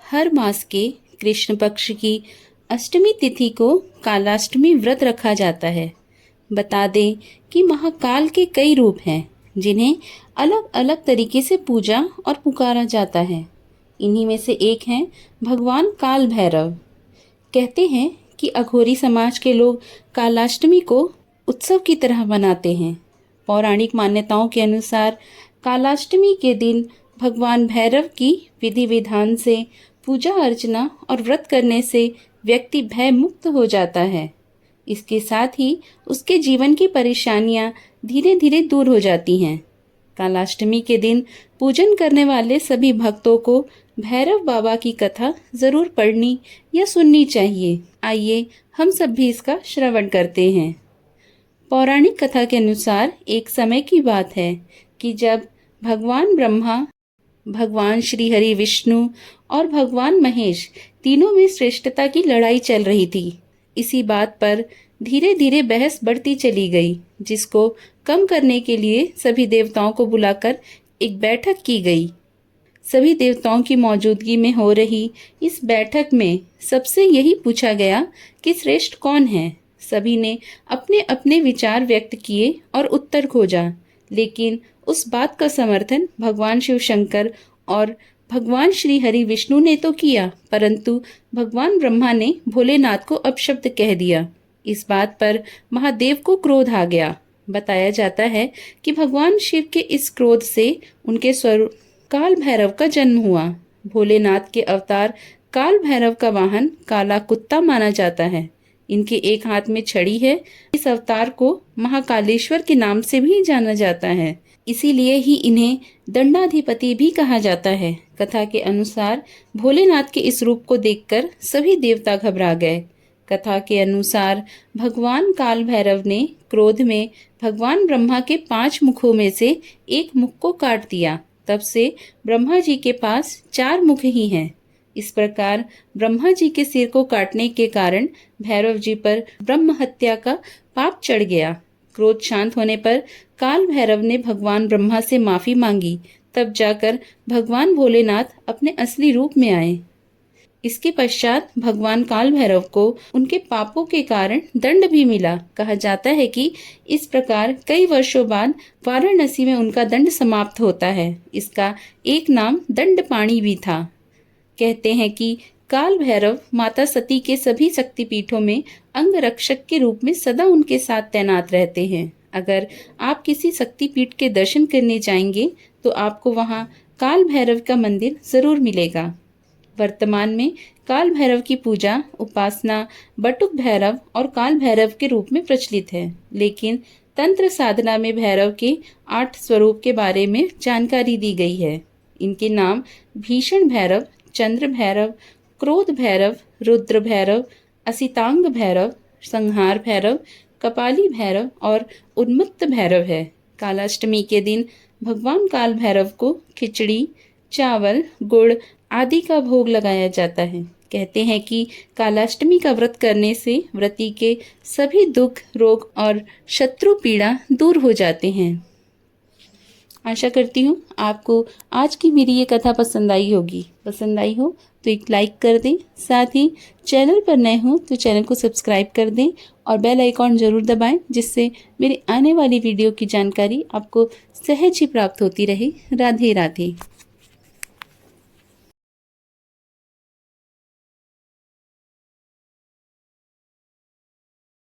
हर मास के कृष्ण पक्ष की अष्टमी तिथि को कालाष्टमी व्रत रखा जाता है। बता दें कि महाकाल के कई रूप हैं जिन्हें अलग अलग तरीके से पूजा और पुकारा जाता है। इन्हीं में से एक हैं भगवान काल भैरव। कहते हैं कि अघोरी समाज के लोग कालाष्टमी को उत्सव की तरह मनाते हैं। पौराणिक मान्यताओं के अनुसार कालाष्टमी के दिन भगवान भैरव की विधि विधान से पूजा अर्चना और व्रत करने से व्यक्ति भय मुक्त हो जाता है। इसके साथ ही उसके जीवन की परेशानियां धीरे धीरे दूर हो जाती हैं। कालाष्टमी के दिन पूजन करने वाले सभी भक्तों को भैरव बाबा की कथा जरूर पढ़नी या सुननी चाहिए। आइए हम सब भी इसका श्रवण करते हैं। पौराणिक कथा के अनुसार एक समय की बात है कि जब भगवान ब्रह्मा, भगवान श्री हरि विष्णु और भगवान महेश तीनों में श्रेष्ठता की लड़ाई चल रही थी। इसी बात पर धीरे धीरे बहस बढ़ती चली गई, जिसको कम करने के लिए सभी देवताओं को बुलाकर एक बैठक की गई। सभी देवताओं की मौजूदगी में हो रही इस बैठक में सबसे यही पूछा गया कि श्रेष्ठ कौन है। सभी ने अपने अपने विचार व्यक्त किए और उत्तर खोजा, लेकिन उस बात का समर्थन भगवान शिव शंकर और भगवान श्री हरि विष्णु ने तो किया, परंतु भगवान ब्रह्मा ने भोलेनाथ को अपशब्द कह दिया। इस बात पर महादेव को क्रोध आ गया। बताया जाता है कि भगवान शिव के इस क्रोध से उनके स्वरूप काल भैरव का जन्म हुआ। भोलेनाथ के अवतार काल भैरव का वाहन काला कुत्ता माना जाता है। इनके एक हाथ में छड़ी है। इस अवतार को महाकालेश्वर के नाम से भी जाना जाता है, इसीलिए ही इन्हें दंडाधिपति भी कहा जाता है। कथा के अनुसार भोलेनाथ के इस रूप को देखकर सभी देवता घबरा गए। कथा के अनुसार भगवान काल भैरव ने क्रोध में भगवान ब्रह्मा के 5 मुखों में से एक मुख को काट दिया। तब से ब्रह्मा जी के पास 4 मुख ही हैं। इस प्रकार ब्रह्मा जी के सिर को काटने के कारण भैरव जी पर ब्रह्म हत्या का पाप चढ़ गया। क्रोध शांत होने पर काल भैरव ने भगवान ब्रह्मा से माफी मांगी। तब जाकर भगवान भोलेनाथ अपने असली रूप में आए। इसके पश्चात भगवान काल भैरव को उनके पापों के कारण दंड भी मिला। कहा जाता है कि इस प्रकार कई वर्षों बाद वाराणसी में उनका दंड समाप्त होता है। इसका एक नाम दंडपाणी भी था। कहते हैं कि काल भैरव माता सती के सभी शक्तिपीठों में अंग रक्षक के रूप में सदा उनके साथ तैनात रहते हैं। अगर आप किसी शक्तिपीठ के दर्शन करने जाएंगे तो आपको वहां काल भैरव का मंदिर जरूर मिलेगा। वर्तमान में काल भैरव की पूजा उपासना बटुक भैरव और काल भैरव के रूप में प्रचलित है, लेकिन तंत्र साधना में भैरव के 8 स्वरूप के बारे में जानकारी दी गई है। इनके नाम भीषण भैरव, चंद्र भैरव, क्रोध भैरव, रुद्र भैरव, असितांग भैरव, संहार भैरव, कपाली भैरव और उन्मत्त भैरव है। कालाष्टमी के दिन भगवान काल भैरव को खिचड़ी, चावल, गुड़ आदि का भोग लगाया जाता है। कहते हैं कि कालाष्टमी का व्रत करने से व्रती के सभी दुख, रोग और शत्रु पीड़ा दूर हो जाते हैं। आशा करती हूँ आपको आज की मेरी ये कथा पसंद आई होगी। पसंद आई हो तो एक लाइक कर दें, साथ ही चैनल पर नए हो तो चैनल को सब्सक्राइब कर दें और बेल आइकॉन ज़रूर दबाएं, जिससे मेरी आने वाली वीडियो की जानकारी आपको सहज ही प्राप्त होती रहे। राधे राधे।